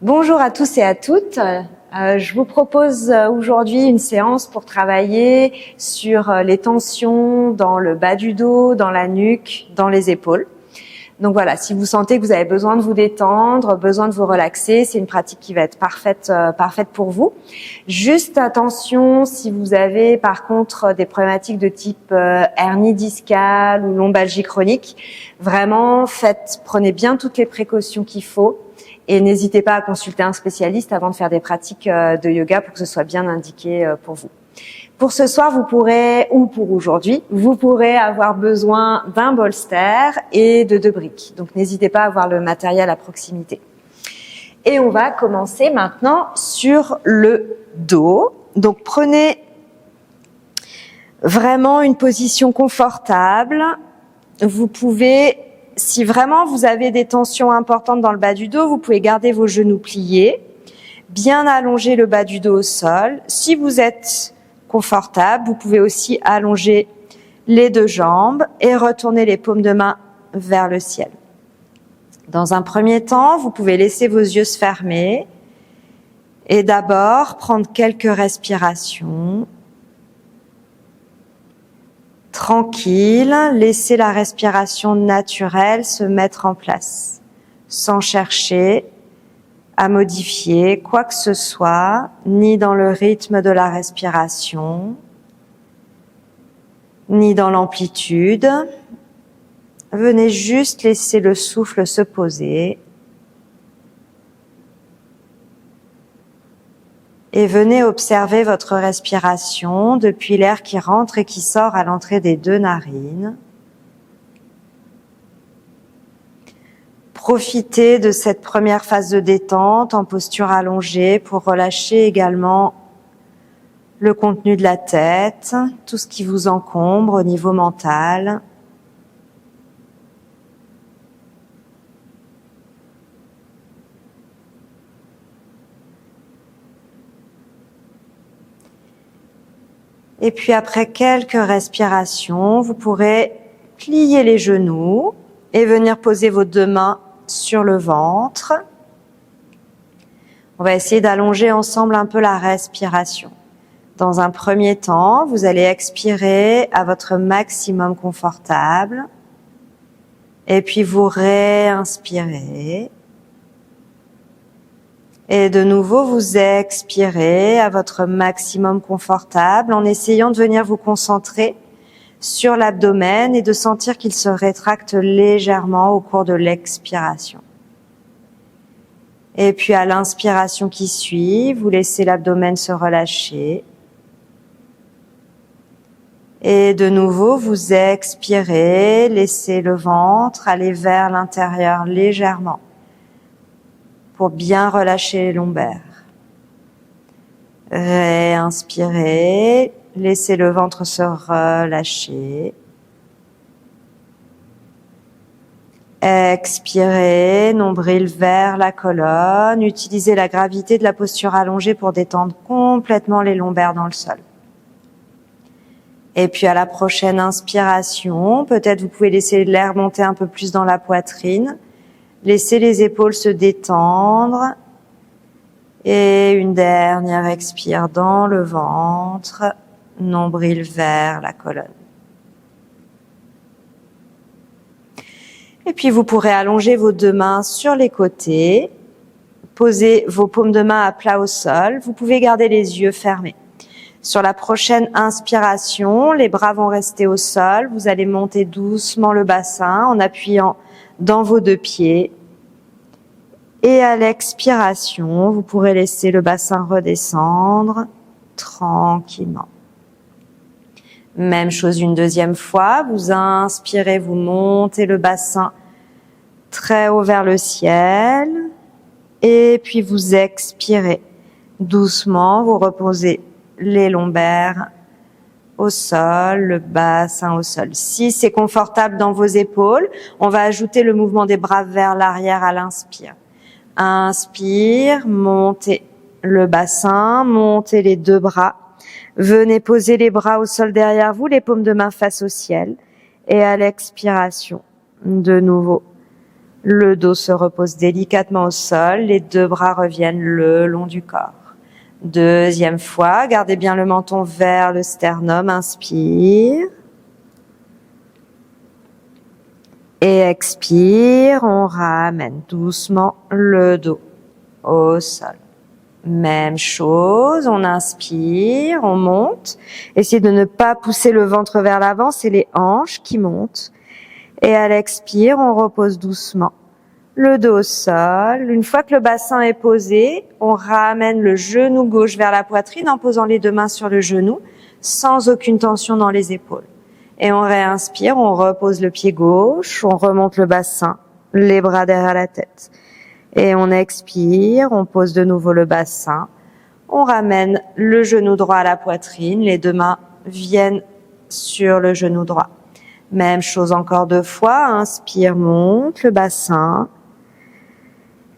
Bonjour à tous et à toutes. Je vous propose aujourd'hui une séance pour travailler sur les tensions dans le bas du dos, dans la nuque, dans les épaules. Donc voilà, si vous sentez que vous avez besoin de vous détendre, besoin de vous relaxer, c'est une pratique qui va être parfaite pour vous. Juste attention, si vous avez par contre des problématiques de type hernie discale ou lombalgie chronique, vraiment prenez bien toutes les précautions qu'il faut. Et n'hésitez pas à consulter un spécialiste avant de faire des pratiques de yoga pour que ce soit bien indiqué pour vous. Pour ce soir, vous pourrez, ou pour aujourd'hui, vous pourrez avoir besoin d'un bolster et de 2 briques. Donc n'hésitez pas à avoir le matériel à proximité. Et on va commencer maintenant sur le dos. Donc prenez vraiment une position confortable. Vous pouvez... Si vraiment vous avez des tensions importantes dans le bas du dos, vous pouvez garder vos genoux pliés, bien allonger le bas du dos au sol. Si vous êtes confortable, vous pouvez aussi allonger les 2 jambes et retourner les paumes de main vers le ciel. Dans un premier temps, vous pouvez laisser vos yeux se fermer et d'abord prendre quelques respirations. Tranquille, laissez la respiration naturelle se mettre en place, sans chercher à modifier quoi que ce soit, ni dans le rythme de la respiration, ni dans l'amplitude. Venez juste laisser le souffle se poser. Et venez observer votre respiration depuis l'air qui rentre et qui sort à l'entrée des 2 narines. Profitez de cette première phase de détente en posture allongée pour relâcher également le contenu de la tête, tout ce qui vous encombre au niveau mental. Et puis après quelques respirations, vous pourrez plier les genoux et venir poser vos 2 mains sur le ventre. On va essayer d'allonger ensemble un peu la respiration. Dans un premier temps, vous allez expirer à votre maximum confortable. Et puis vous réinspirez. Et de nouveau, vous expirez à votre maximum confortable en essayant de venir vous concentrer sur l'abdomen et de sentir qu'il se rétracte légèrement au cours de l'expiration. Et puis à l'inspiration qui suit, vous laissez l'abdomen se relâcher. Et de nouveau, vous expirez, laissez le ventre aller vers l'intérieur légèrement, pour bien relâcher les lombaires. Réinspirez, laissez le ventre se relâcher. Expirez, nombril vers la colonne. Utilisez la gravité de la posture allongée pour détendre complètement les lombaires dans le sol. Et puis à la prochaine inspiration, peut-être vous pouvez laisser l'air monter un peu plus dans la poitrine. Laissez les épaules se détendre. Et une dernière expire dans le ventre, nombril vers la colonne. Et puis vous pourrez allonger vos 2 mains sur les côtés, poser vos paumes de main à plat au sol. Vous pouvez garder les yeux fermés. Sur la prochaine inspiration, les bras vont rester au sol. Vous allez monter doucement le bassin en appuyant dans vos 2 pieds. Et à l'expiration, vous pourrez laisser le bassin redescendre tranquillement. Même chose une deuxième fois. Vous inspirez, vous montez le bassin très haut vers le ciel. Et puis vous expirez. Doucement, vous reposez les lombaires au sol, le bassin au sol. Si c'est confortable dans vos épaules, on va ajouter le mouvement des bras vers l'arrière à l'inspire. Inspire, montez le bassin, montez les 2 bras. Venez poser les bras au sol derrière vous, les paumes de main face au ciel. Et à l'expiration, de nouveau, Le dos se repose délicatement au sol, les deux bras reviennent le long du corps. Deuxième fois, gardez bien le menton vers le sternum, inspire. Et expire, on ramène doucement le dos au sol. Même chose, on inspire, on monte. Essayez de ne pas pousser le ventre vers l'avant, c'est les hanches qui montent. Et à l'expire, on repose doucement le dos au sol. Une fois que le bassin est posé, on ramène le genou gauche vers la poitrine en posant les deux mains sur le genou, sans aucune tension dans les épaules. Et on réinspire, on repose le pied gauche, on remonte le bassin, les bras derrière la tête. Et on expire, on pose de nouveau le bassin, on ramène le genou droit à la poitrine, les deux mains viennent sur le genou droit. Même chose encore 2 fois, inspire, monte le bassin.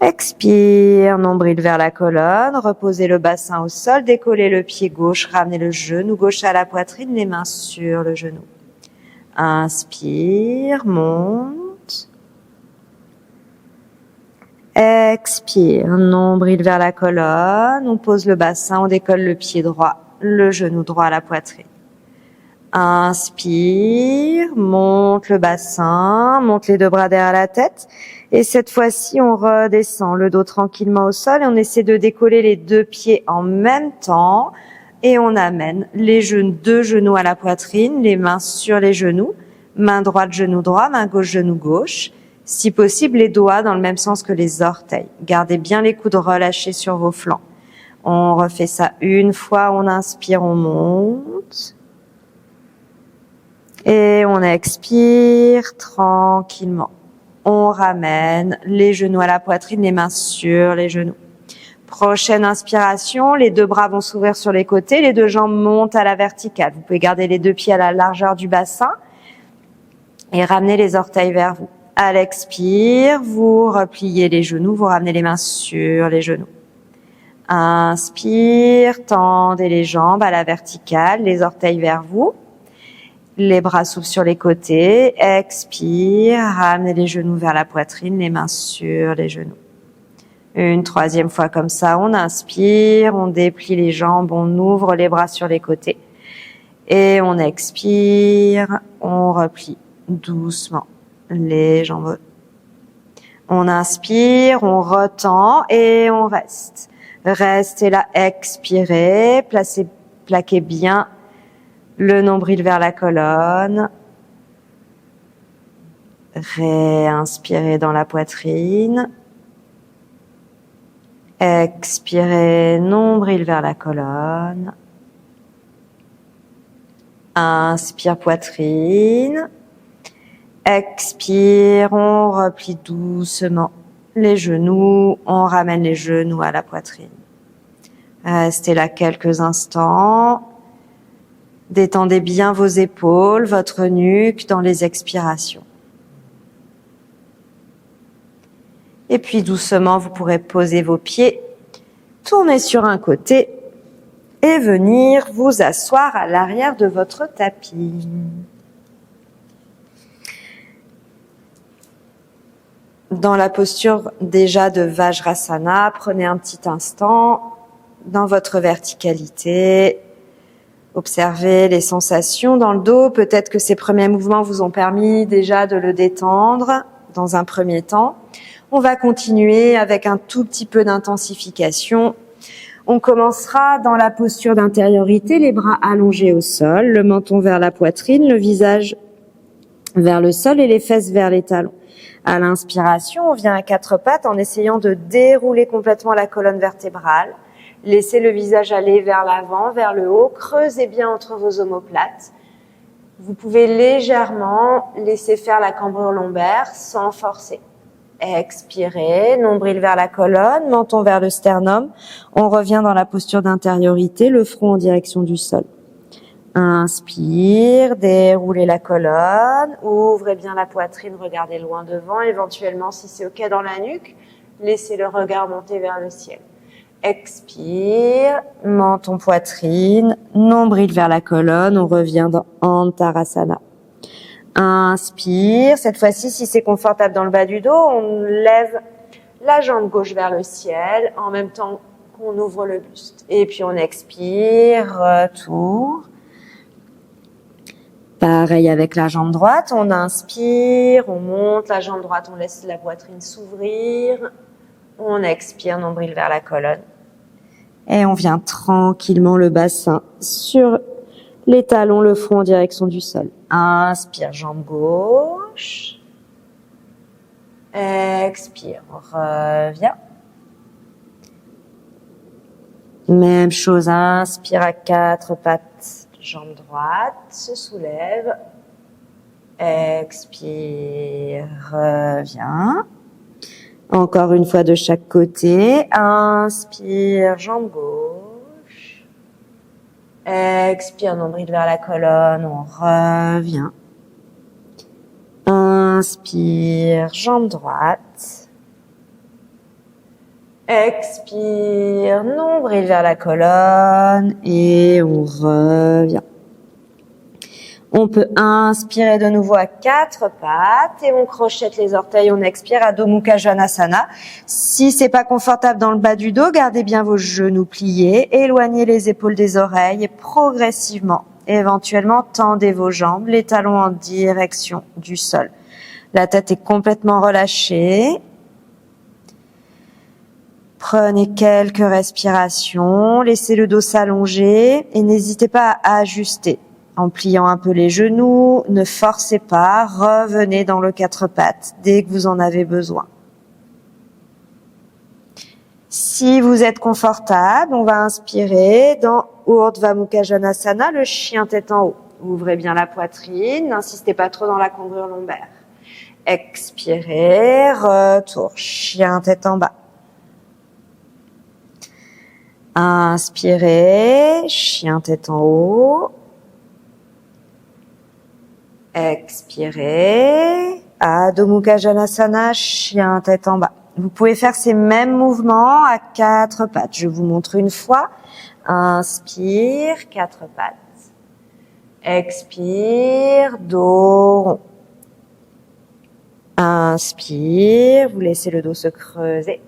Expire, nombril vers la colonne, reposez le bassin au sol, décollez le pied gauche, ramenez le genou gauche à la poitrine, les mains sur le genou. Inspire, monte. Expire, nombril vers la colonne, on pose le bassin, on décolle le pied droit, le genou droit à la poitrine. Inspire, monte le bassin, monte les deux bras derrière la tête. Et cette fois-ci, on redescend le dos tranquillement au sol et on essaie de décoller les deux pieds en même temps. Et on amène les deux genoux à la poitrine, les mains sur les genoux, main droite, genou droit, main gauche, genou gauche. Si possible, les doigts dans le même sens que les orteils. Gardez bien les coudes relâchés sur vos flancs. On refait ça une fois, on inspire, on monte. Et on expire tranquillement. On ramène les genoux à la poitrine, les mains sur les genoux. Prochaine inspiration, les deux bras vont s'ouvrir sur les côtés, les deux jambes montent à la verticale. Vous pouvez garder les deux pieds à la largeur du bassin et ramener les orteils vers vous. À l'expire, vous repliez les genoux, vous ramenez les mains sur les genoux. Inspire, tendez les jambes à la verticale, les orteils vers vous. Les bras s'ouvrent sur les côtés. Expire, ramenez les genoux vers la poitrine, les mains sur les genoux. Une troisième fois comme ça, on inspire, on déplie les jambes, on ouvre les bras sur les côtés. Et on expire, on replie doucement les jambes. On inspire, on retend et on reste. Restez là, expirez, plaquez bien le nombril vers la colonne. Réinspirez dans la poitrine. Expirez, nombril vers la colonne. Inspire, poitrine. Expire, on replie doucement les genoux. On ramène les genoux à la poitrine. Restez là quelques instants. Détendez bien vos épaules, votre nuque dans les expirations. Et puis doucement, vous pourrez poser vos pieds, tourner sur un côté et venir vous asseoir à l'arrière de votre tapis. Dans la posture déjà de Vajrasana, prenez un petit instant dans votre verticalité. Observez les sensations dans le dos. Peut-être que ces premiers mouvements vous ont permis déjà de le détendre dans un premier temps. On va continuer avec un tout petit peu d'intensification. On commencera dans la posture d'intériorité, les bras allongés au sol, le menton vers la poitrine, le visage vers le sol et les fesses vers les talons. À l'inspiration, on vient à 4 pattes en essayant de dérouler complètement la colonne vertébrale. Laissez le visage aller vers l'avant, vers le haut. Creusez bien entre vos omoplates. Vous pouvez légèrement laisser faire la cambrure lombaire sans forcer. Expirez, nombril vers la colonne, menton vers le sternum. On revient dans la posture d'intériorité, le front en direction du sol. Inspire, déroulez la colonne, ouvrez bien la poitrine, regardez loin devant. Éventuellement, si c'est OK dans la nuque, laissez le regard monter vers le ciel. Expire, menton, poitrine, nombril vers la colonne, on revient dans Antarasana. Inspire. Cette fois-ci, si c'est confortable dans le bas du dos, on lève la jambe gauche vers le ciel en même temps qu'on ouvre le buste. Et puis on expire, retour. Pareil avec la jambe droite, on inspire, on monte la jambe droite, on laisse la poitrine s'ouvrir. On expire, nombril vers la colonne. Et on vient tranquillement le bassin sur les talons, le front en direction du sol. Inspire, jambe gauche. Expire, on revient. Même chose, inspire à quatre pattes, jambe droite, se soulève. Expire, revient. Encore une fois de chaque côté. Inspire, jambe gauche. Expire, nombril vers la colonne, on revient. Inspire, jambe droite. Expire, nombril vers la colonne et on revient. On peut inspirer de nouveau à quatre pattes et on crochette les orteils, on expire, Adho Mukha Svanasana. Si c'est pas confortable dans le bas du dos, gardez bien vos genoux pliés, éloignez les épaules des oreilles et progressivement, éventuellement, tendez vos jambes, les talons en direction du sol. La tête est complètement relâchée. Prenez quelques respirations, laissez le dos s'allonger et n'hésitez pas à ajuster. En pliant un peu les genoux, ne forcez pas, revenez dans le quatre pattes dès que vous en avez besoin. Si vous êtes confortable, on va inspirer dans Urdhva Mukha Svanasana, le chien tête en haut. Ouvrez bien la poitrine, n'insistez pas trop dans la cambrure lombaire. Expirez, retour, chien tête en bas. Inspirez, chien tête en haut. Expirez, Adho Mukha Svanasana, chien tête en bas. Vous pouvez faire ces mêmes mouvements à quatre pattes. Je vous montre une fois. Inspire, quatre pattes. Expire, dos rond. Inspire, vous laissez le dos se creuser.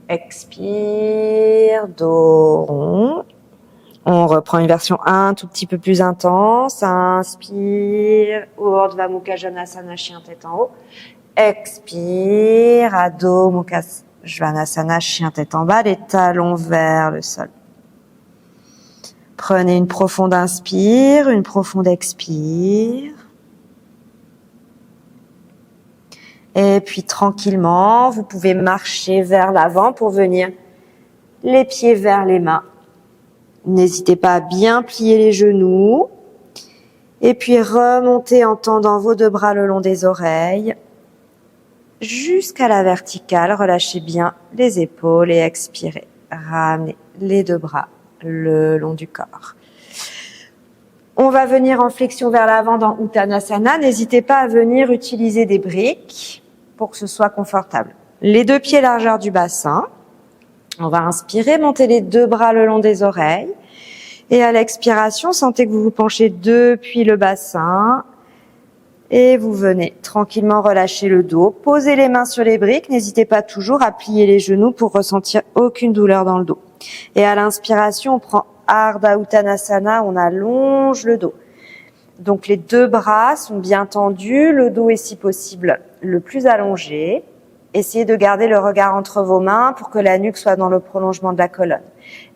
Expire, dos rond. On reprend une version un tout petit peu plus intense. Inspire, Urdhva Mukha Svanasana, chien tête en haut. Expire, Adho Mukha Svanasana, chien tête en bas, les talons vers le sol. Prenez une profonde inspire, une profonde expire. Et puis tranquillement, vous pouvez marcher vers l'avant pour venir les pieds vers les mains. N'hésitez pas à bien plier les genoux. Et puis remontez en tendant vos deux bras le long des oreilles. Jusqu'à la verticale, relâchez bien les épaules et expirez. Ramenez les deux bras le long du corps. On va venir en flexion vers l'avant dans Uttanasana. N'hésitez pas à venir utiliser des briques pour que ce soit confortable. Les deux pieds largeur du bassin. On va inspirer, monter les deux bras le long des oreilles. Et à l'expiration, sentez que vous vous penchez depuis le bassin. Et vous venez tranquillement relâcher le dos. Posez les mains sur les briques. N'hésitez pas toujours à plier les genoux pour ressentir aucune douleur dans le dos. Et à l'inspiration, on prend Ardha Uttanasana, on allonge le dos. Donc les deux bras sont bien tendus, le dos est si possible le plus allongé. Essayez de garder le regard entre vos mains pour que la nuque soit dans le prolongement de la colonne.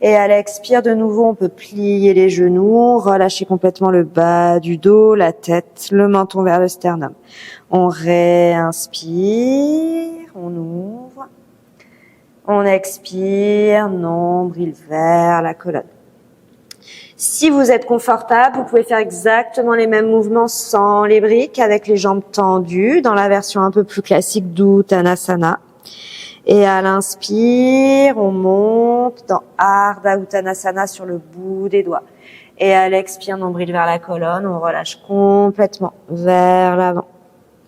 Et à l'expire, de nouveau, on peut plier les genoux, relâcher complètement le bas du dos, la tête, le menton vers le sternum. On réinspire, on ouvre. On expire, nombril vers la colonne. Si vous êtes confortable, vous pouvez faire exactement les mêmes mouvements sans les briques, avec les jambes tendues, dans la version un peu plus classique d'Uttanasana. Et à l'inspire, on monte dans Ardha Uttanasana sur le bout des doigts. Et à l'expire, nombril vers la colonne, on relâche complètement vers l'avant.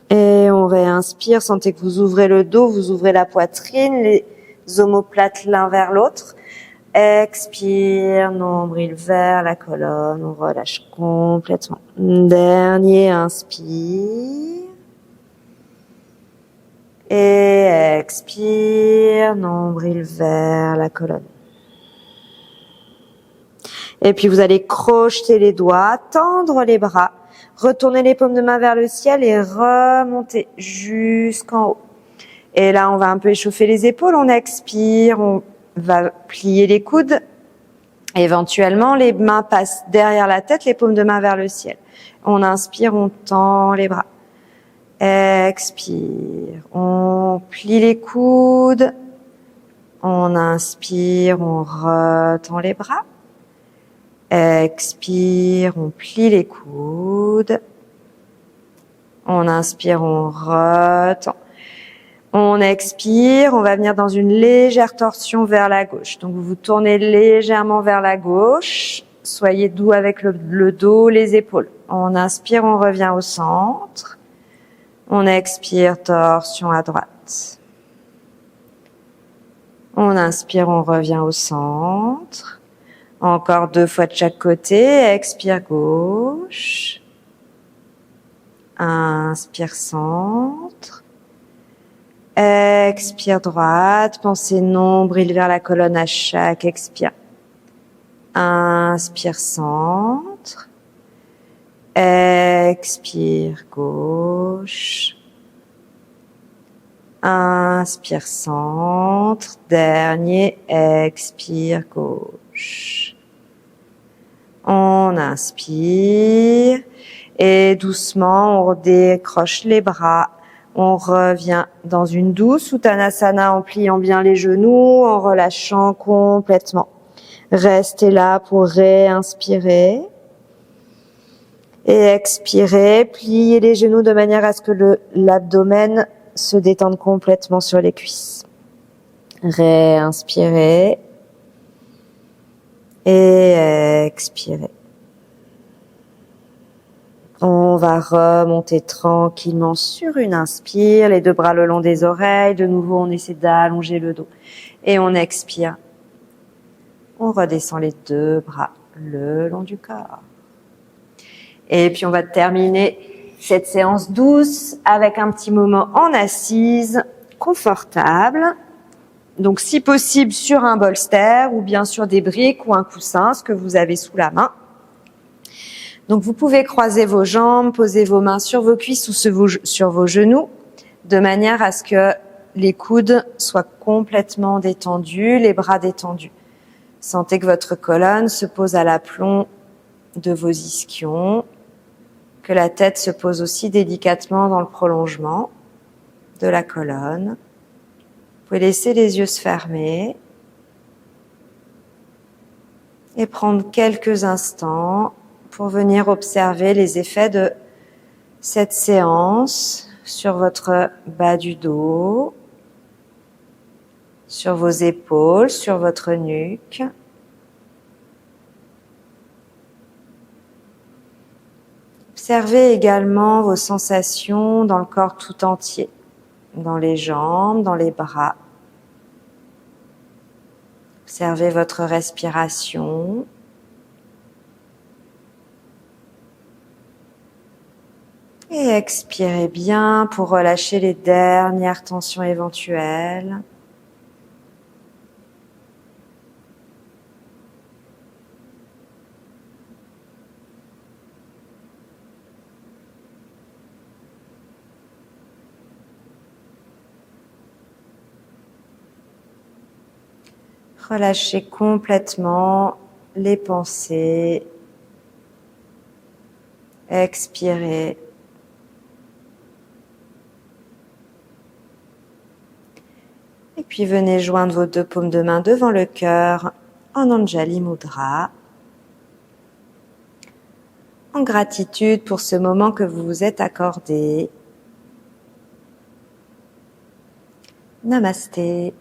Et on réinspire, sentez que vous ouvrez le dos, vous ouvrez la poitrine, les omoplates l'un vers l'autre. Expire, nombril vers la colonne, on relâche complètement. Dernier inspire. Et expire, nombril vers la colonne. Et puis vous allez crocheter les doigts, tendre les bras, retourner les paumes de main vers le ciel et remonter jusqu'en haut. Et là, on va un peu échauffer les épaules, on expire, on va plier les coudes. Éventuellement, les mains passent derrière la tête, les paumes de main vers le ciel. On inspire, on tend les bras. Expire, on plie les coudes. On inspire, on retend les bras. Expire, on plie les coudes. On inspire, on retend. On expire, on va venir dans une légère torsion vers la gauche. Donc vous vous tournez légèrement vers la gauche. Soyez doux avec le dos, les épaules. On inspire, on revient au centre. On expire, torsion à droite. On inspire, on revient au centre. Encore 2 fois de chaque côté. Expire gauche. Inspire centre. Expire droite, pensez nombril vers la colonne à chaque expire. Inspire centre. Expire gauche. Inspire centre. Dernier, expire gauche. On inspire et doucement on décroche les bras. On revient dans une douce Uttanasana en pliant bien les genoux, en relâchant complètement. Restez là pour réinspirer. Et expirer, pliez les genoux de manière à ce que l'abdomen se détende complètement sur les cuisses. Réinspirez. Et expirez. On va remonter tranquillement sur une inspire, les 2 bras le long des oreilles. De nouveau, on essaie d'allonger le dos. Et on expire. On redescend les 2 bras le long du corps. Et puis, on va terminer cette séance douce avec un petit moment en assise, confortable. Donc, si possible, sur un bolster ou bien sur des briques ou un coussin, ce que vous avez sous la main. Donc, vous pouvez croiser vos jambes, poser vos mains sur vos cuisses ou sur vos genoux, de manière à ce que les coudes soient complètement détendus, les bras détendus. Sentez que votre colonne se pose à l'aplomb de vos ischions, que la tête se pose aussi délicatement dans le prolongement de la colonne. Vous pouvez laisser les yeux se fermer et prendre quelques instants pour venir observer les effets de cette séance sur votre bas du dos, sur vos épaules, sur votre nuque. Observez également vos sensations dans le corps tout entier, dans les jambes, dans les bras. Observez votre respiration. Et expirez bien pour relâcher les dernières tensions éventuelles. Relâchez complètement les pensées. Expirez. Et puis venez joindre vos 2 paumes de main devant le cœur en Anjali Mudra. En gratitude pour ce moment que vous vous êtes accordé. Namasté.